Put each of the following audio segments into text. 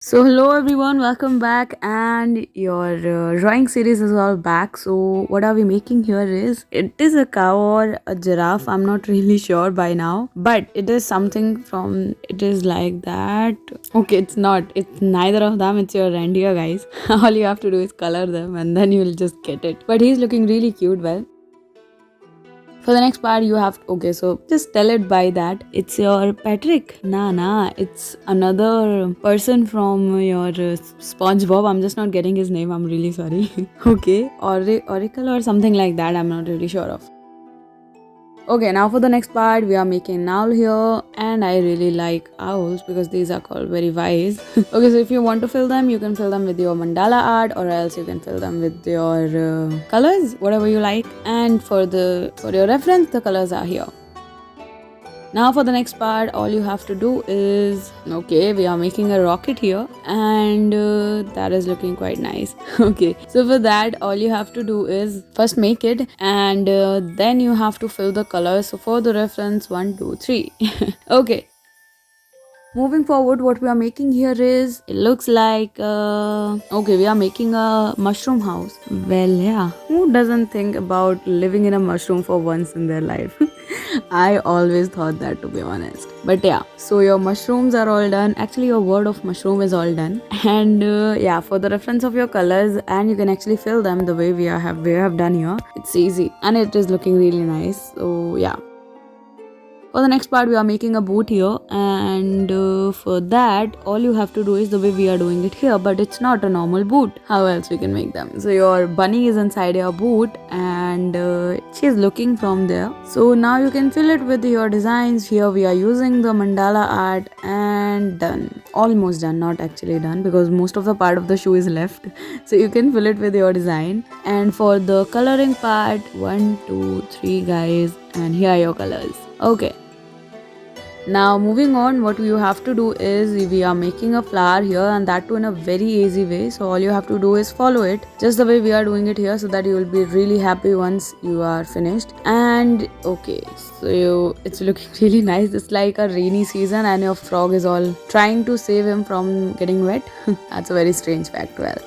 So hello everyone, welcome back, and your drawing series is all back. So what are we making here is it is a cow or a giraffe. I'm not really sure by now, but it is something from it is like that. Okay, it's not. It's neither of them. It's your reindeer, guys. All you have to do is color them, and then you'll just get it. But he's looking really cute. Well, for the next part, you have okay. So just tell it by that. It's your Patrick. Nah. It's another person from your SpongeBob. I'm just not getting his name. I'm really sorry. Okay, Oracle or something like that. I'm not really sure of. Okay, now for the next part, we are making an owl here, and I really like owls because these are called very wise. Okay, so if you want to fill them, you can fill them with your mandala art, or else you can fill them with your colors, whatever you like. And for your reference, the colors are here. Now for the next part, all you have to do is okay, we are making a rocket here, and that is looking quite nice. Okay, so for that, all you have to do is first make it, and then you have to fill the colors. So for the reference, 1 2 3. Okay, moving forward, what we are making here is it looks like okay, we are making a mushroom house. Well, yeah, who doesn't think about living in a mushroom for once in their life? I always thought that, to be honest. But yeah, so your mushrooms are all done. Actually, your word of mushroom is all done. And yeah, for the reference of your colors, and you can actually fill them the way we have done here. It's easy, and it is looking really nice. So yeah. For the next part, we are making a boot here, and for that, all you have to do is the way we are doing it here, but it's not a normal boot. How else we can make them? So your bunny is inside your boot, and she's looking from there. So now you can fill it with your designs. Here we are using the mandala art, and done. Almost done, not actually done, because most of the part of the shoe is left. So you can fill it with your design. And for the coloring part, 1 2 3 guys, and here are your colors. Okay, now moving on, what you have to do is we are making a flower here, and that too in a very easy way. So all you have to do is follow it just the way we are doing it here, so that you will be really happy once you are finished. And okay, so it's looking really nice. It's like a rainy season and your frog is all trying to save him from getting wet. That's a very strange fact. Well,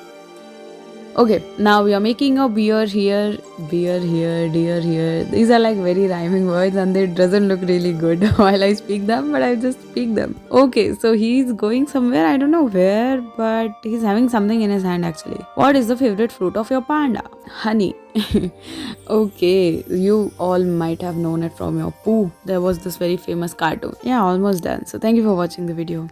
okay, now we are making a beer here, deer here. These are like very rhyming words, and it doesn't look really good while I speak them, but I just speak them. Okay, so he's going somewhere, I don't know where, but he's having something in his hand actually. What is the favorite fruit of your panda? Honey. Okay, you all might have known it from your poo. There was this very famous cartoon. Yeah, almost done. So thank you for watching the video.